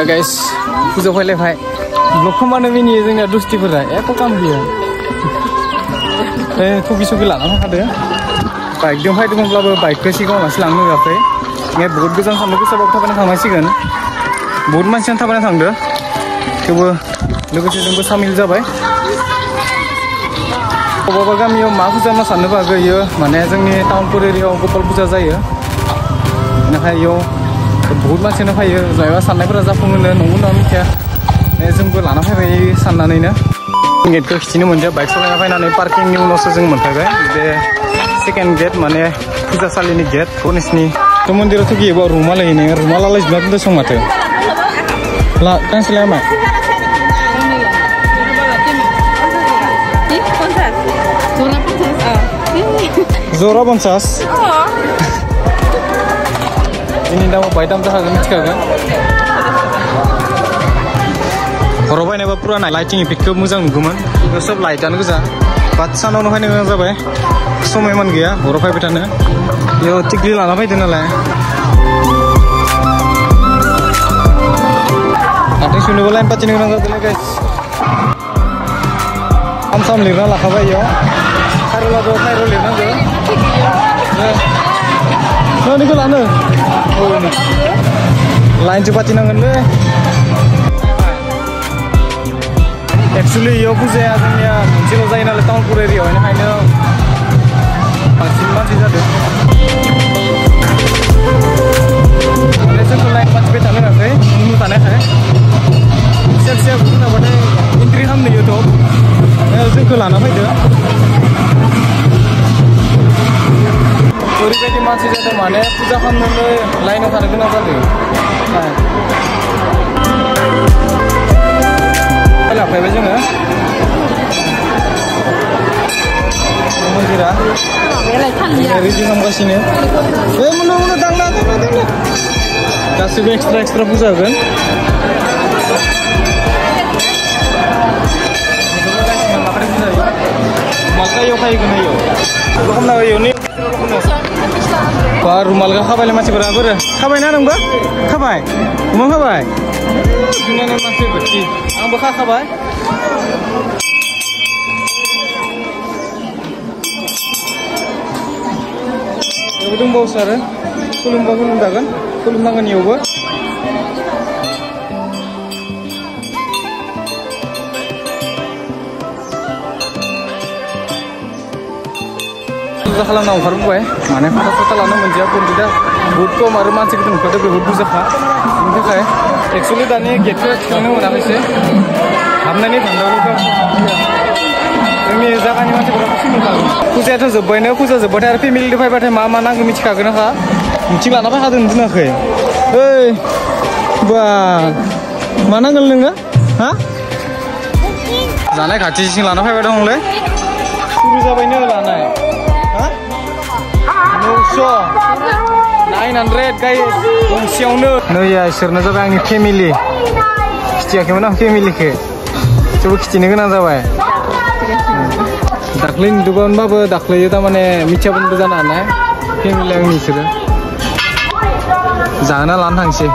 guys, puja failaयबाय blog खालामनो मिनियो जोंना दुस्थिफोरा एख' काम गैया थगि सगि लाना थांखादो बाइकजों फैदोंमोनब्लाबो बाइकखौ सिगाङाव लासै लांनो होआखै बहुत गोजान थांनो गोसोबाबो थाबायना थांनांसिगोन बहुत मानसियानो थाबायना थांदो थेवबो लोगोसे जोंबो सामिल जाबाय बबेबा गामियाव मा फुजा होनना साननोबो हागौ इयो माने जोंनि टाउनफोर एरियायाव गपाल फुजा जायो बेनिखाय इयाव बहुत मानसियानो फैयो जायबा साननायफोरा जाफुङोनो नंगौ नङा मिथिया जोंबो लाना फैबाय साननानैनो गेटखौ खिथिनो मोनदिया बाइक सालायना फैनानै पार्किंनि उनावसो जों मोनफैबाय बे सेकेन्ड गेट माने फुजासालिनि गेट गणेशनि मन्दिरावथ' गैयाबा रुमा लायनो रुमा लालायजोबना दोनदों सं माथो गांसे लाया मा जरा 50 ini दामाव बाय दाम जाखागोन मिथिखागोन हराव बायनायबा पुराना लाइटिं इफेक्टखौ मोजां नुगौमोन सब लाइटआनो गोजा बाट सानावनो फैनो गोनां जाबाय समायमोन गैया हराव फैबाय थानो बेयाव टिकलि लाना फैदो नालाय आथिं सुनोबो लाइन पाथिनो गोनां जादोंलै गाइस साम लिरना लाखाबाय इयाव खायर'लाबो खायर' लिरनांगौ नोंनिखौ लानो लाइनसो पाथिनांगोनलै एक्चुअली इयाव फुजाया जोंनिया मोनसेल' जायो नालाय टाउनफोर एरियायाव बेनिखायनो बांसिन मानसि जादों माने जोंखौ लाइन पाथिबाय थानो होआखै नुनो थानायखाय फिसा फिसा बुंनाबाथाय एन्ट्रि खालामनो इयावथ' जोंखौ लाना फैदो ओरैबायदि मानसि जादों माने फुजा खालामनो लाइनाव थानो गोनां जादों लाफैबाय जोङो मन्दिरा रेडि खालामगासिनो मोनो दांना गासैबो एक्सट्रा फुजा होगोन मालका इयाव खायगोन इयाव खालामना होयो बा रुमालगा खाबायलै मानसिफोरा बोरो खाबायना नोंबो खाबाय रुमाल खाबाय जोंनियानो मानसि बोथि आंबो खाबाय बेयावबो दंबावोसो आरो खुलुमबा खुलुमजागोन खुलुमनांगोन इयावबो फुजा खालामना ओंखारबोबाय माने फटा लानो मोनदिया पन्डिता बहुत खम आरो मानसिफोर नुखादों बहुत बुरजाखा बेनि थाखाय एक्सुवेलि दानि गेटखौ थिखांनो मोनाखैसो हाबनायनि भान्दारावबो जोंनि जायगानि मानसिफोरा खुसिमोनखागोन फुजायाथ' जोब्बायनो फुजा जोब्बाथाय आरो फेमिलिजों फैबाथाय मा मा नांगौ मिथिखागोनखा मिथिं लाना फैखादों दोनाखै ओइ बा मा नांगोन नोङो हा जानाय खाथिसिं लाना फैबाय दंलै सुरु जाबायनो लानाय 900 guys गंसेयावनो नै इसोरनो जाबाय आंनि फेमिलि खिथियाखैमोन आं फेमिलिखौ थेवबो खिथिनो गोनां जाबाय दाख्लै नुदोंबाबो दाख्लैयो थारमाने मिथियाबोनबो जानो हानाय फेमिलि आंनि इसोरो जाहोना लानो थांसै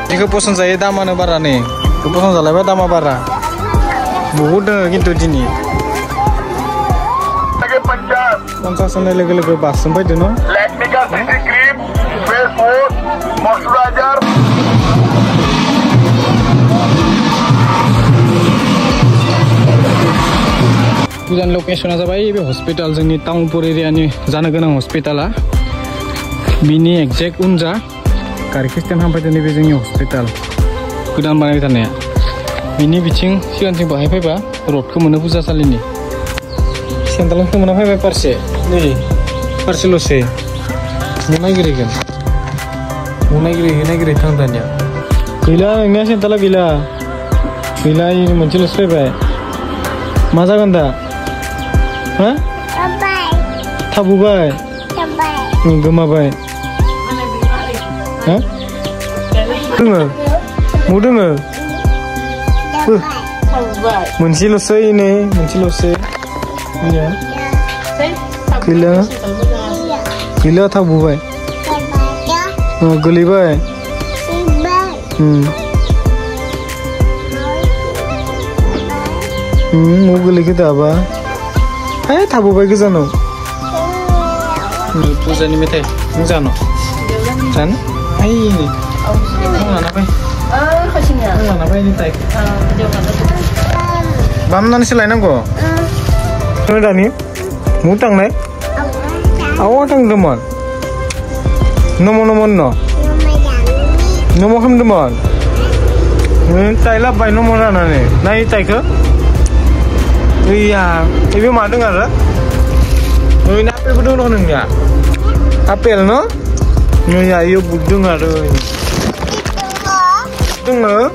बेखौ पसन्द जायो दामानो बारा नै पसन्द जालायबाय दामा बारा बहुत दङ खिन्थु दिनै 50 होननाय लोगो लोगो बासजों फैदो न' गोजान लकेसना जाबाय बे हस्पिटाल जोंनि टाउनपुर एरियानि जानो गोनां हस्पिटाला बिनि एक्जेक्ट उनजा गारि खिस्टेम हामफैदो नैबे जोंनि हस्पिटाल गोदान बानायबाय थानाया बिनि बिथिं सिगांथिं बाहाय फैबा रडखौ मोनो फुजासालिनि सेन्ट्रेलखौ मोना फैबाय फारसे नै फारसेल'सै नायगिरै थां दानिया गैला नोंनिया सेन्ट्रेला गैला मोनसेल'सो फैबाय मा जागोन दा हा थाबोबाय गोमाबाय हा दोङो मु दोङो मोनसेल'सै नै मोनसेल'सै गैला थाबोबाय गोलैबाय mau गोलैखो दाबा है थाबोबाय गोजानाव फुजानि मेथाइ नों जानो आइ लाना फै लाना फै मेथाइ बामनानैसो लायनांगौ नों दानि मु थांनाय आवा थांदोंमोन नमो खालामदोंमोन ताइ लाबोबाय नमो जानानै नाय ताइखौ iya ibu mau dengar ini apel betul loh nengnya apel no ya iya dengar dengar